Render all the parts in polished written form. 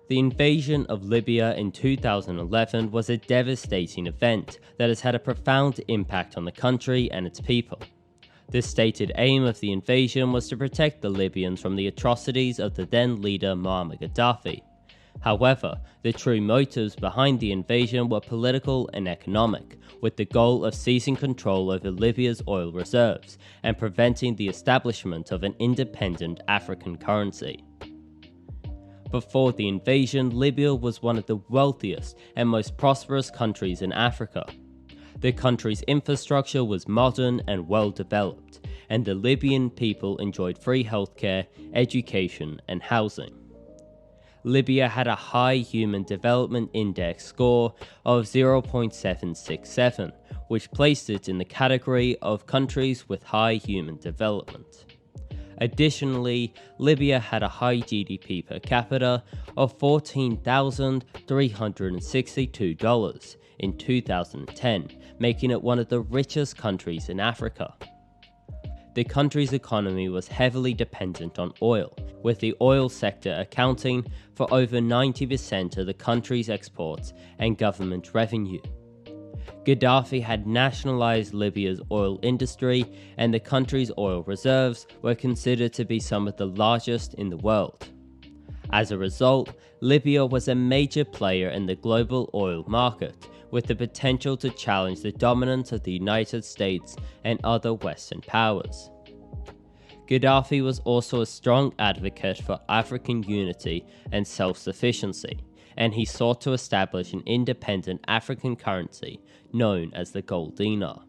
The invasion of Libya in 2011 was a devastating event that has had a profound impact on the country and its people. The stated aim of the invasion was to protect the Libyans from the atrocities of the then leader Muammar Gaddafi. However, the true motives behind the invasion were political and economic, with the goal of seizing control over Libya's oil reserves and preventing the establishment of an independent African currency. Before the invasion, Libya was one of the wealthiest and most prosperous countries in Africa. The country's infrastructure was modern and well developed, and the Libyan people enjoyed free healthcare, education, and housing. Libya had a high Human Development Index score of 0.767, which placed it in the category of countries with high human development. Additionally, Libya had a high GDP per capita of $14,362 in 2010, making it one of the richest countries in Africa. The country's economy was heavily dependent on oil, with the oil sector accounting for over 90% of the country's exports and government revenue. Gaddafi had nationalized Libya's oil industry, and the country's oil reserves were considered to be some of the largest in the world. As a result, Libya was a major player in the global oil market, with the potential to challenge the dominance of the United States and other Western powers. Gaddafi was also a strong advocate for African unity and self-sufficiency, and he sought to establish an independent African currency known as the gold dinar.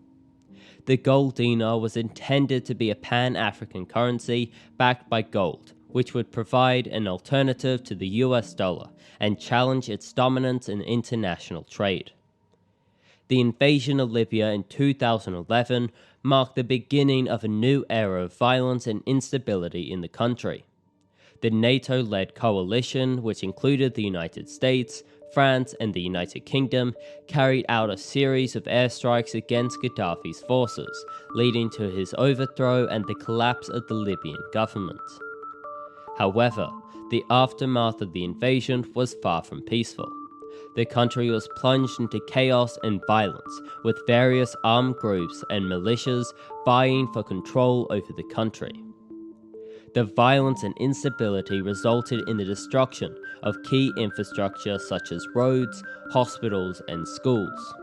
The gold dinar was intended to be a pan-African currency backed by gold, which would provide an alternative to the US dollar and challenge its dominance in international trade. The invasion of Libya in 2011 marked the beginning of a new era of violence and instability in the country. The NATO-led coalition, which included the United States, France, and the United Kingdom, carried out a series of airstrikes against Gaddafi's forces, leading to his overthrow and the collapse of the Libyan government. However, the aftermath of the invasion was far from peaceful. The country was plunged into chaos and violence, with various armed groups and militias vying for control over the country. The violence and instability resulted in the destruction of key infrastructure such as roads, hospitals, and schools.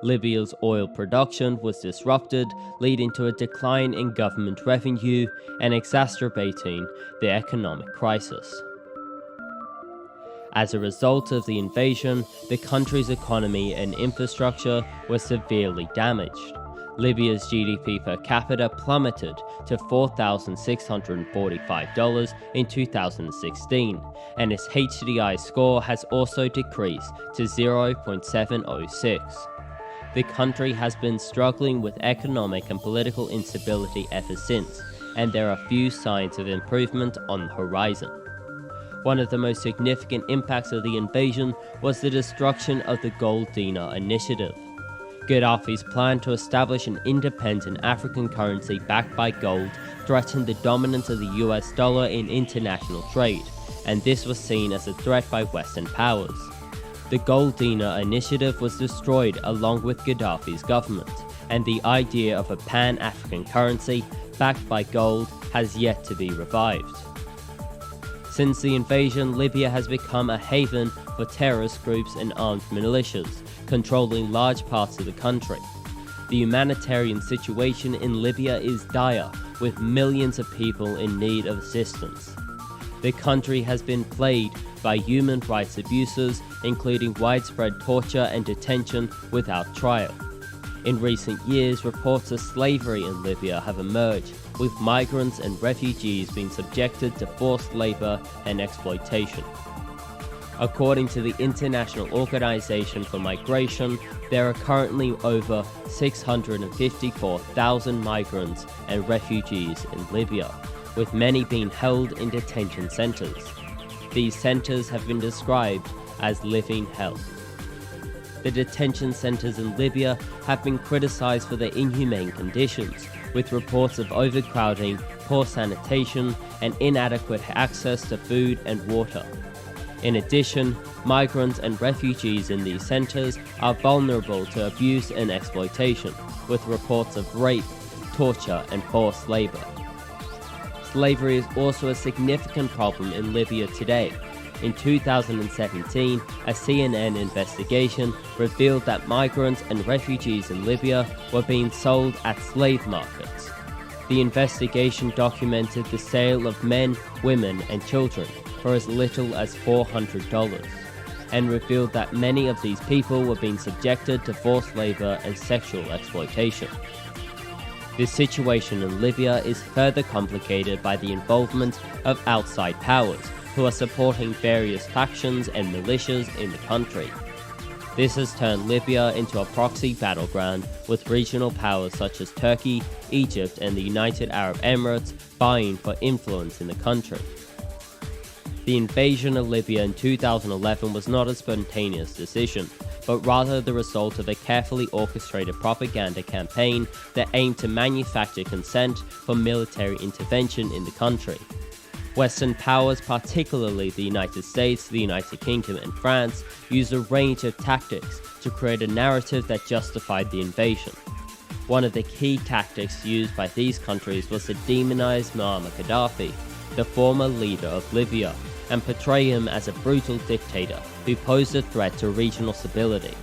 Libya's oil production was disrupted, leading to a decline in government revenue and exacerbating the economic crisis. As a result of the invasion, the country's economy and infrastructure were severely damaged. Libya's GDP per capita plummeted to $4,645 in 2016, and its HDI score has also decreased to 0.706. The country has been struggling with economic and political instability ever since, and there are few signs of improvement on the horizon. One of the most significant impacts of the invasion was the destruction of the gold dinar initiative. Gaddafi's plan to establish an independent African currency backed by gold threatened the dominance of the US dollar in international trade, and this was seen as a threat by Western powers. The gold dinar initiative was destroyed along with Gaddafi's government, and the idea of a pan-African currency backed by gold has yet to be revived. Since the invasion, Libya has become a haven for terrorist groups and armed militias, controlling large parts of the country. The humanitarian situation in Libya is dire, with millions of people in need of assistance. The country has been plagued by human rights abuses, including widespread torture and detention without trial. In recent years, reports of slavery in Libya have emerged, with migrants and refugees being subjected to forced labor and exploitation. According to the International Organization for Migration, there are currently over 654,000 migrants and refugees in Libya, with many being held in detention centers. These centers have been described as living hell. The detention centers in Libya have been criticized for their inhumane conditions, with reports of overcrowding, poor sanitation, and inadequate access to food and water. In addition, migrants and refugees in these centers are vulnerable to abuse and exploitation, with reports of rape, torture, and forced labor. Slavery is also a significant problem in Libya today. In 2017, a CNN investigation revealed that migrants and refugees in Libya were being sold at slave markets. The investigation documented the sale of men, women, and children for as little as $400, and revealed that many of these people were being subjected to forced labor and sexual exploitation. This situation in Libya is further complicated by the involvement of outside powers who are supporting various factions and militias in the country. This has turned Libya into a proxy battleground, with regional powers such as Turkey, Egypt, and the United Arab Emirates vying for influence in the country. The invasion of Libya in 2011 was not a spontaneous decision, but rather the result of a carefully orchestrated propaganda campaign that aimed to manufacture consent for military intervention in the country. Western powers, particularly the United States, the United Kingdom, and France, used a range of tactics to create a narrative that justified the invasion. One of the key tactics used by these countries was to demonize Muammar Gaddafi, the former leader of Libya, and portray him as a brutal dictator who posed a threat to regional stability.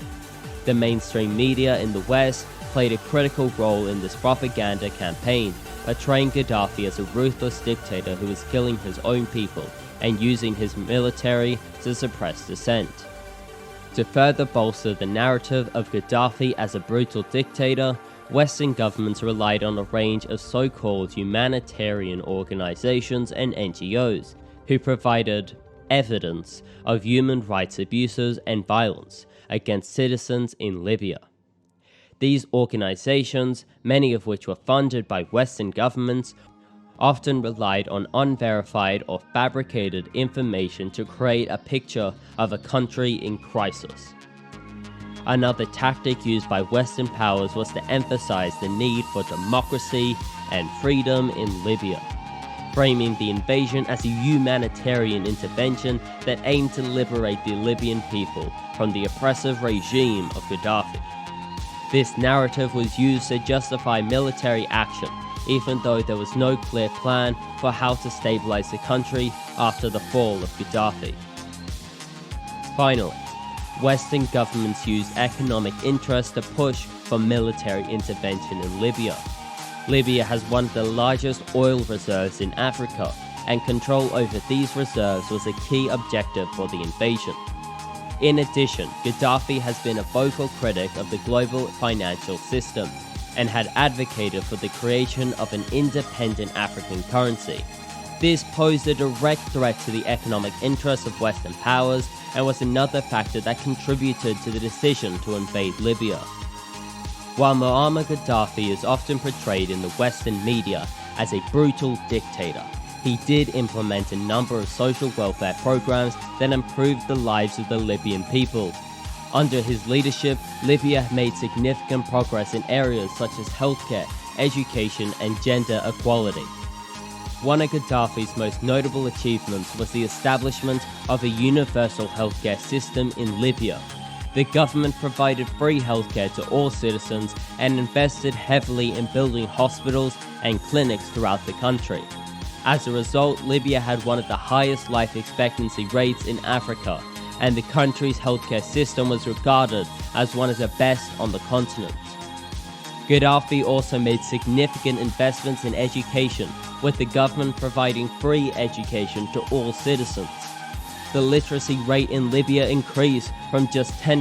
The mainstream media in the West played a critical role in this propaganda campaign, portraying Gaddafi as a ruthless dictator who was killing his own people and using his military to suppress dissent. To further bolster the narrative of Gaddafi as a brutal dictator, Western governments relied on a range of so-called humanitarian organizations and NGOs who provided evidence of human rights abuses and violence against citizens in Libya. These organizations, many of which were funded by Western governments, often relied on unverified or fabricated information to create a picture of a country in crisis. Another tactic used by Western powers was to emphasize the need for democracy and freedom in Libya, framing the invasion as a humanitarian intervention that aimed to liberate the Libyan people from the oppressive regime of Gaddafi. This narrative was used to justify military action, even though there was no clear plan for how to stabilize the country after the fall of Gaddafi. Finally, Western governments used economic interest to push for military intervention in Libya. Libya has one of the largest oil reserves in Africa, and control over these reserves was a key objective for the invasion. In addition, Gaddafi has been a vocal critic of the global financial system and had advocated for the creation of an independent African currency. This posed a direct threat to the economic interests of Western powers and was another factor that contributed to the decision to invade Libya. While Muammar Gaddafi is often portrayed in the Western media as a brutal dictator, he did implement a number of social welfare programs that improved the lives of the Libyan people. Under his leadership, Libya made significant progress in areas such as healthcare, education, and gender equality. One of Gaddafi's most notable achievements was the establishment of a universal healthcare system in Libya. The government provided free healthcare to all citizens and invested heavily in building hospitals and clinics throughout the country. As a result, Libya had one of the highest life expectancy rates in Africa, and the country's healthcare system was regarded as one of the best on the continent. Gaddafi also made significant investments in education, with the government providing free education to all citizens. The literacy rate in Libya increased from just 10%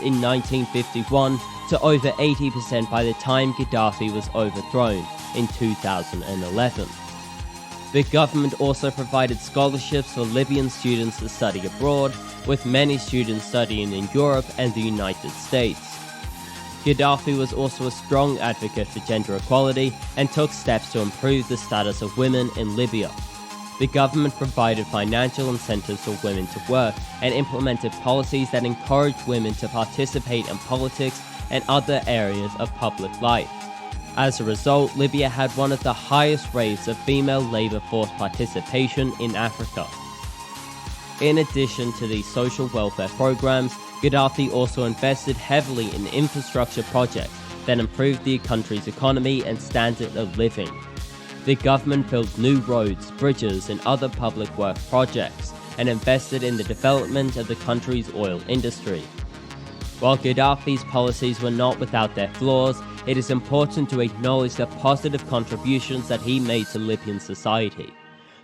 in 1951 to over 80% by the time Gaddafi was overthrown in 2011. The government also provided scholarships for Libyan students to study abroad, with many students studying in Europe and the United States. Gaddafi was also a strong advocate for gender equality and took steps to improve the status of women in Libya. The government provided financial incentives for women to work and implemented policies that encouraged women to participate in politics and other areas of public life. As a result, Libya had one of the highest rates of female labor force participation in Africa. In addition to these social welfare programs, Gaddafi also invested heavily in infrastructure projects that improved the country's economy and standard of living. The government built new roads, bridges, and other public work projects, and invested in the development of the country's oil industry. While Gaddafi's policies were not without their flaws, it is important to acknowledge the positive contributions that he made to Libyan society.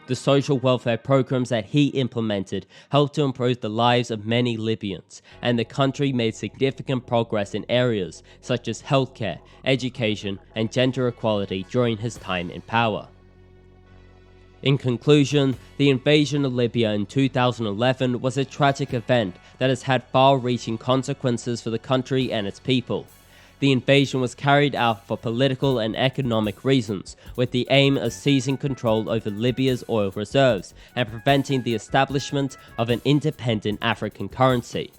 The social welfare programs that he implemented helped to improve the lives of many Libyans, and the country made significant progress in areas such as healthcare, education, and gender equality during his time in power. In conclusion, the invasion of Libya in 2011 was a tragic event that has had far-reaching consequences for the country and its people. The invasion was carried out for political and economic reasons, with the aim of seizing control over Libya's oil reserves and preventing the establishment of an independent African currency.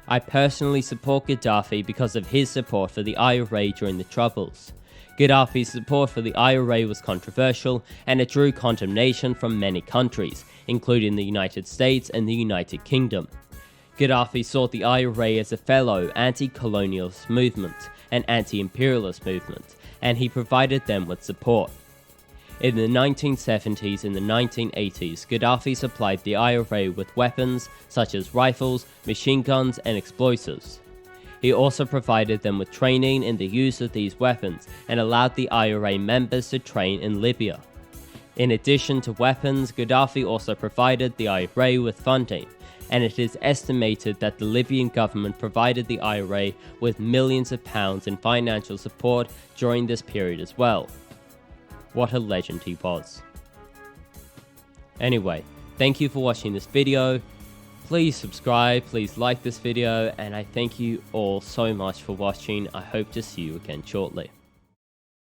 I personally support Gaddafi because of his support for the IRA during the Troubles. Gaddafi's support for the IRA was controversial, and it drew condemnation from many countries, including the United States and the United Kingdom. Gaddafi saw the IRA as a fellow anti-colonialist movement and anti-imperialist movement, and he provided them with support. In the 1970s and the 1980s, Gaddafi supplied the IRA with weapons such as rifles, machine guns, and explosives. He also provided them with training in the use of these weapons and allowed the IRA members to train in Libya. In addition to weapons, Gaddafi also provided the IRA with funding, and it is estimated that the Libyan government provided the IRA with millions of pounds in financial support during this period as well. What a legend he was. Anyway, thank you for watching this video. Please subscribe, please like this video, and I thank you all so much for watching. I hope to see you again shortly.